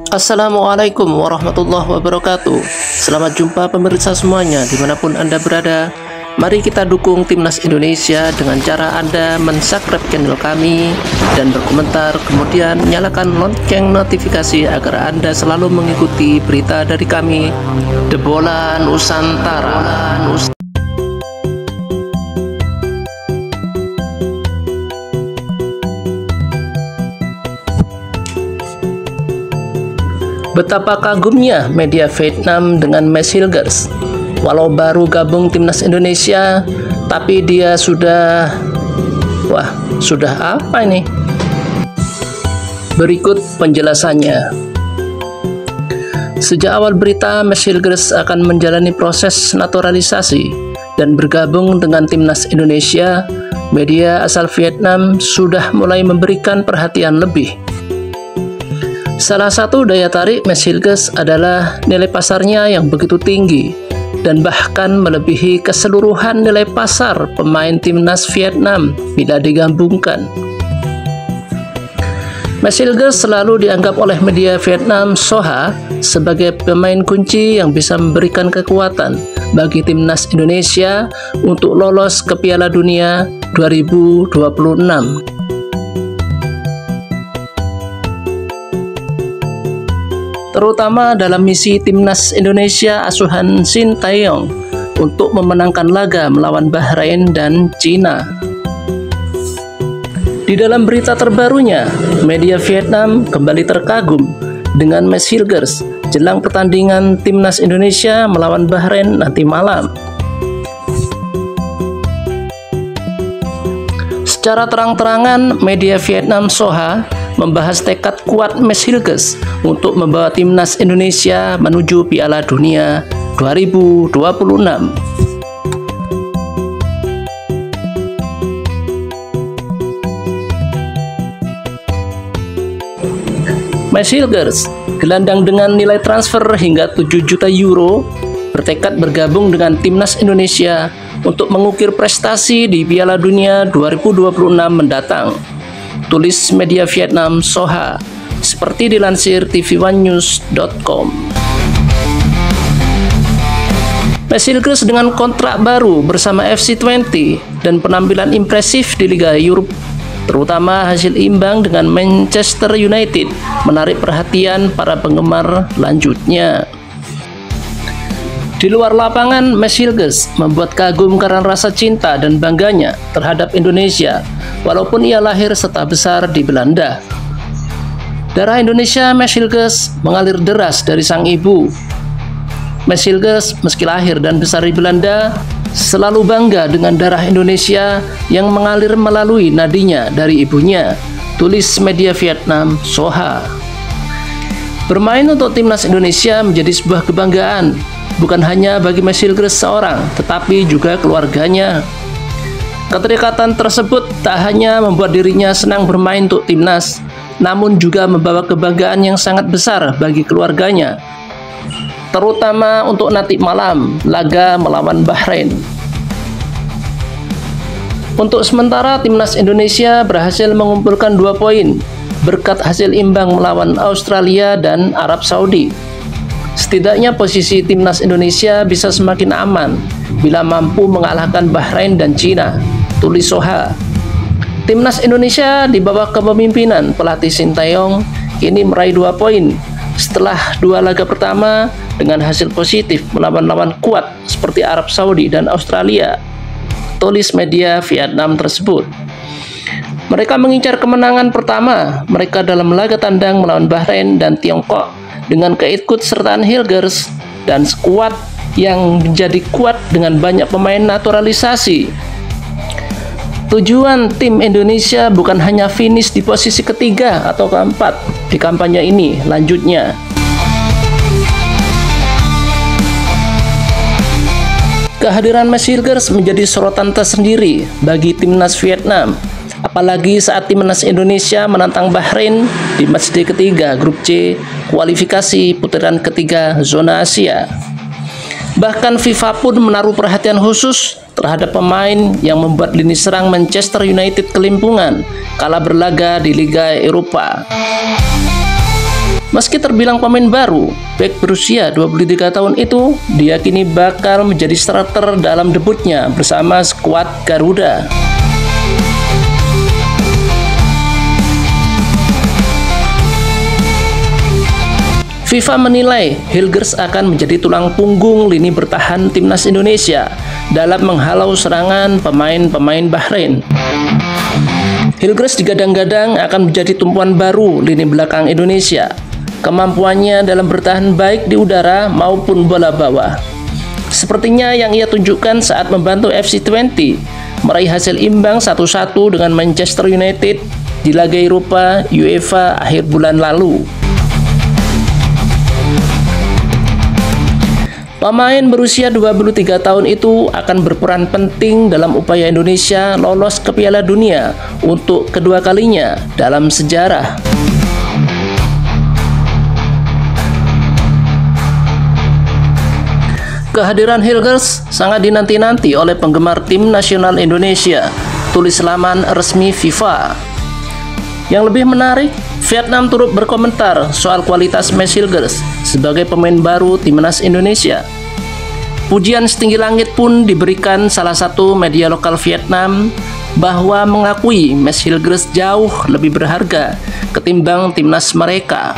Assalamualaikum warahmatullahi wabarakatuh. Selamat jumpa pemirsa semuanya dimanapun Anda berada. Mari kita dukung Timnas Indonesia dengan cara Anda mensubscribe channel kami dan berkomentar, kemudian nyalakan lonceng notifikasi agar Anda selalu mengikuti berita dari kami, The Bola Nusantara. Betapa kagumnya media Vietnam dengan Mads Hilgers. Walau baru gabung Timnas Indonesia, tapi dia sudah apa ini? Berikut penjelasannya. Sejak awal berita Mads Hilgers akan menjalani proses naturalisasi dan bergabung dengan Timnas Indonesia, media asal Vietnam sudah mulai memberikan perhatian lebih. Salah satu daya tarik Mads Hilgers adalah nilai pasarnya yang begitu tinggi dan bahkan melebihi keseluruhan nilai pasar pemain Timnas Vietnam bila digabungkan. Mads Hilgers selalu dianggap oleh media Vietnam Soha sebagai pemain kunci yang bisa memberikan kekuatan bagi Timnas Indonesia untuk lolos ke Piala Dunia 2026. Terutama dalam misi Timnas Indonesia asuhan Sintayong untuk memenangkan laga melawan Bahrain dan Cina. Di dalam berita terbarunya, media Vietnam kembali terkagum dengan Mads Hilgers jelang pertandingan Timnas Indonesia melawan Bahrain nanti malam. Secara terang-terangan, media Vietnam Soha membahas tekad kuat Mads Hilgers untuk membawa Timnas Indonesia menuju Piala Dunia 2026. Mads Hilgers, gelandang dengan nilai transfer hingga 7 juta euro, bertekad bergabung dengan Timnas Indonesia untuk mengukir prestasi di Piala Dunia 2026 mendatang. Tulis media Vietnam Soha, seperti dilansir tv1news.com. Mads Hilgers dengan kontrak baru bersama FC Twente dan penampilan impresif di Liga Eropa, terutama hasil imbang dengan Manchester United, menarik perhatian para penggemar lanjutnya. Di luar lapangan, Mads Hilgers membuat kagum karena rasa cinta dan bangganya terhadap Indonesia, walaupun ia lahir serta besar di Belanda. Darah Indonesia Mads Hilgers mengalir deras dari sang ibu. Mads Hilgers meski lahir dan besar di Belanda, selalu bangga dengan darah Indonesia yang mengalir melalui nadinya dari ibunya. Tulis media Vietnam Soha. Bermain untuk Timnas Indonesia menjadi sebuah kebanggaan, bukan hanya bagi Mads Hilgers seorang, tetapi juga keluarganya. Keterikatan tersebut tak hanya membuat dirinya senang bermain untuk Timnas, namun juga membawa kebanggaan yang sangat besar bagi keluarganya, terutama untuk nanti malam laga melawan Bahrain. Untuk sementara, Timnas Indonesia berhasil mengumpulkan 2 poin berkat hasil imbang melawan Australia dan Arab Saudi. Setidaknya posisi Timnas Indonesia bisa semakin aman bila mampu mengalahkan Bahrain dan Cina. Tulis Soha. Timnas Indonesia di bawah kepemimpinan pelatih Sintayong kini meraih 2 poin setelah 2 laga pertama dengan hasil positif melawan lawan kuat seperti Arab Saudi dan Australia. Tulis media Vietnam tersebut. Mereka mengincar kemenangan pertama mereka dalam laga tandang melawan Bahrain dan Tiongkok dengan keikutsertaan Hilgers dan skuad yang menjadi kuat dengan banyak pemain naturalisasi. Tujuan tim Indonesia bukan hanya finish di posisi ketiga atau keempat di kampanye ini, lanjutnya. Kehadiran Mads Hilgers menjadi sorotan tersendiri bagi Timnas Vietnam, apalagi saat Timnas Indonesia menantang Bahrain di matchday ketiga grup C kualifikasi putaran ketiga zona Asia. Bahkan FIFA pun menaruh perhatian khusus terhadap pemain yang membuat lini serang Manchester United kelimpungan kala berlaga di Liga Eropa. Meski terbilang pemain baru, bek berusia 23 tahun itu diyakini bakal menjadi starter dalam debutnya bersama skuad Garuda. FIFA menilai Hilgers akan menjadi tulang punggung lini bertahan timnas Indonesia dalam menghalau serangan pemain-pemain Bahrain. Hilgers digadang-gadang akan menjadi tumpuan baru lini belakang Indonesia. Kemampuannya dalam bertahan baik di udara maupun bola bawah, sepertinya yang ia tunjukkan saat membantu FC Twente meraih hasil imbang 1-1 dengan Manchester United di laga Eropa UEFA akhir bulan lalu. Pemain berusia 23 tahun itu akan berperan penting dalam upaya Indonesia lolos ke Piala Dunia untuk kedua kalinya dalam sejarah. Kehadiran Hilgers sangat dinanti-nanti oleh penggemar tim nasional Indonesia, tulis laman resmi FIFA. Yang lebih menarik, Vietnam turut berkomentar soal kualitas Mads Hilgers sebagai pemain baru timnas Indonesia. Pujian setinggi langit pun diberikan salah satu media lokal Vietnam bahwa mengakui Mads Hilgers jauh lebih berharga ketimbang timnas mereka.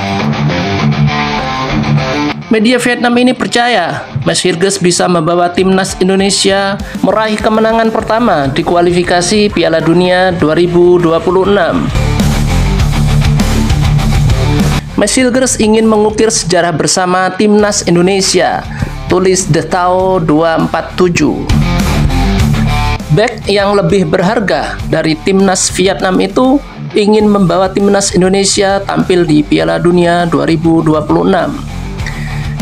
Media Vietnam ini percaya Mads Hilgers bisa membawa timnas Indonesia meraih kemenangan pertama di kualifikasi Piala Dunia 2026. Mads Hilgers ingin mengukir sejarah bersama timnas Indonesia, tulis The Tao 247. Bek yang lebih berharga dari timnas Vietnam itu ingin membawa timnas Indonesia tampil di Piala Dunia 2026.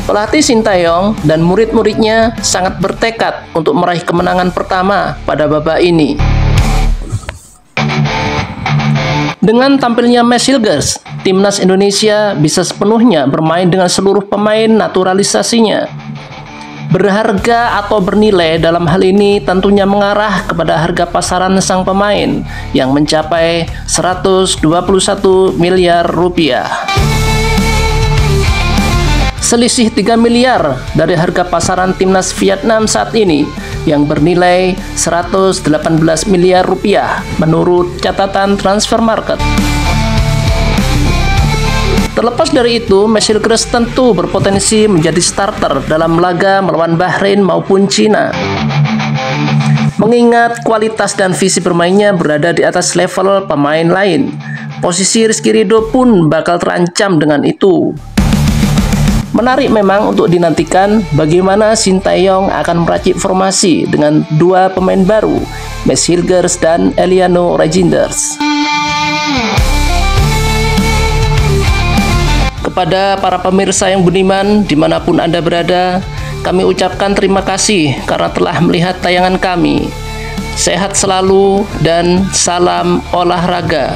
Pelatih Sintayong dan murid-muridnya sangat bertekad untuk meraih kemenangan pertama pada babak ini. Dengan tampilnya Mads Hilgers, timnas Indonesia bisa sepenuhnya bermain dengan seluruh pemain naturalisasinya. Berharga atau bernilai dalam hal ini tentunya mengarah kepada harga pasaran sang pemain yang mencapai 121 miliar rupiah. Selisih 3 miliar dari harga pasaran timnas Vietnam saat ini yang bernilai 118 miliar rupiah menurut catatan Transfer Market. Terlepas dari itu, Mads Hilgers tentu berpotensi menjadi starter dalam laga melawan Bahrain maupun Cina. Mengingat kualitas dan visi bermainnya berada di atas level pemain lain, posisi Rizky Ridho pun bakal terancam dengan itu. Menarik memang untuk dinantikan bagaimana Sintayong akan meracik formasi dengan dua pemain baru, Mads Hilgers dan Eliano Reijnders. Kepada para pemirsa yang budiman dimanapun Anda berada, kami ucapkan terima kasih karena telah melihat tayangan kami. Sehat selalu dan salam olahraga.